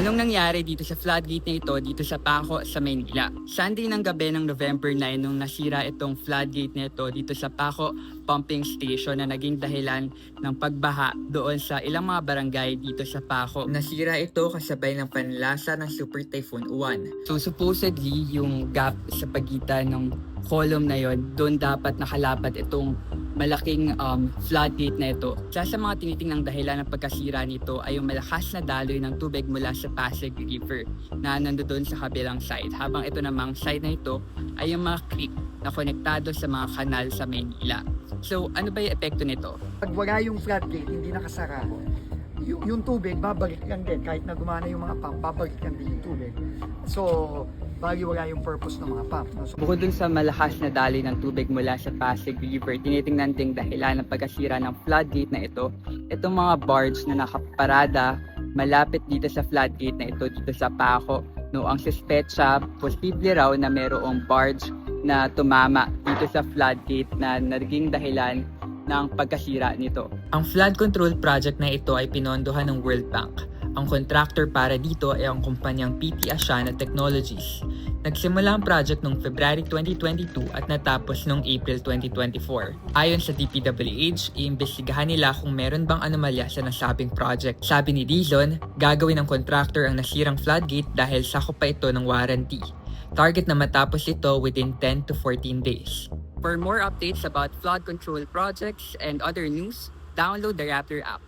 Anong nangyari dito sa floodgate na ito dito sa Paco sa Maynila? Sunday ng gabi ng November 9 nung nasira itong floodgate na ito dito sa Paco Pumping Station na naging dahilan ng pagbaha doon sa ilang mga barangay dito sa Paco. Nasira ito kasabay ng panlasa ng Super Typhoon Uwan. So supposedly yung gap sa pagitan ng column na yon, doon dapat nakalapat itong malaking floodgate na ito. Isa sa mga tinitingnang dahilan ng pagkasira nito ay yung malakas na daloy ng tubig mula sa Pasig River na nandoon sa kabilang side. Habang ito namang side na ito ay yung mga creek na konektado sa mga kanal sa Maynila. So ano ba yung epekto nito? Pag wala yung floodgate, hindi nakasara, yung tubig, babalik lang din. Kahit na gumana yung mga pump, babalik lang din yung tubig. So, bali wala yung purpose ng mga pump. No? So, Bukod dun sa malakas na daloy ng tubig mula sa Pasig River, tinitingnan ding dahilan ng pagkasira ng floodgate na ito, itong mga barge na nakaparada malapit dito sa floodgate na ito dito sa Paco. No, ang suspetsa, posible raw na mayroong barge na tumama dito sa floodgate na naging dahilan ng pagkasira nito. Ang flood control project na ito ay pinondohan ng World Bank. Ang contractor para dito ay ang kumpanyang PT Asiana Technologies. Nagsimula ang project noong February 2022 at natapos noong April 2024. Ayon sa DPWH, iimbestigahan nila kung meron bang anomalya sa nasabing project. Sabi ni Dizon, gagawin ng contractor ang nasirang floodgate dahil sakop pa ito ng warranty. Target na matapos ito within 10 to 14 days. For more updates about flood control projects and other news, download the Raptor app.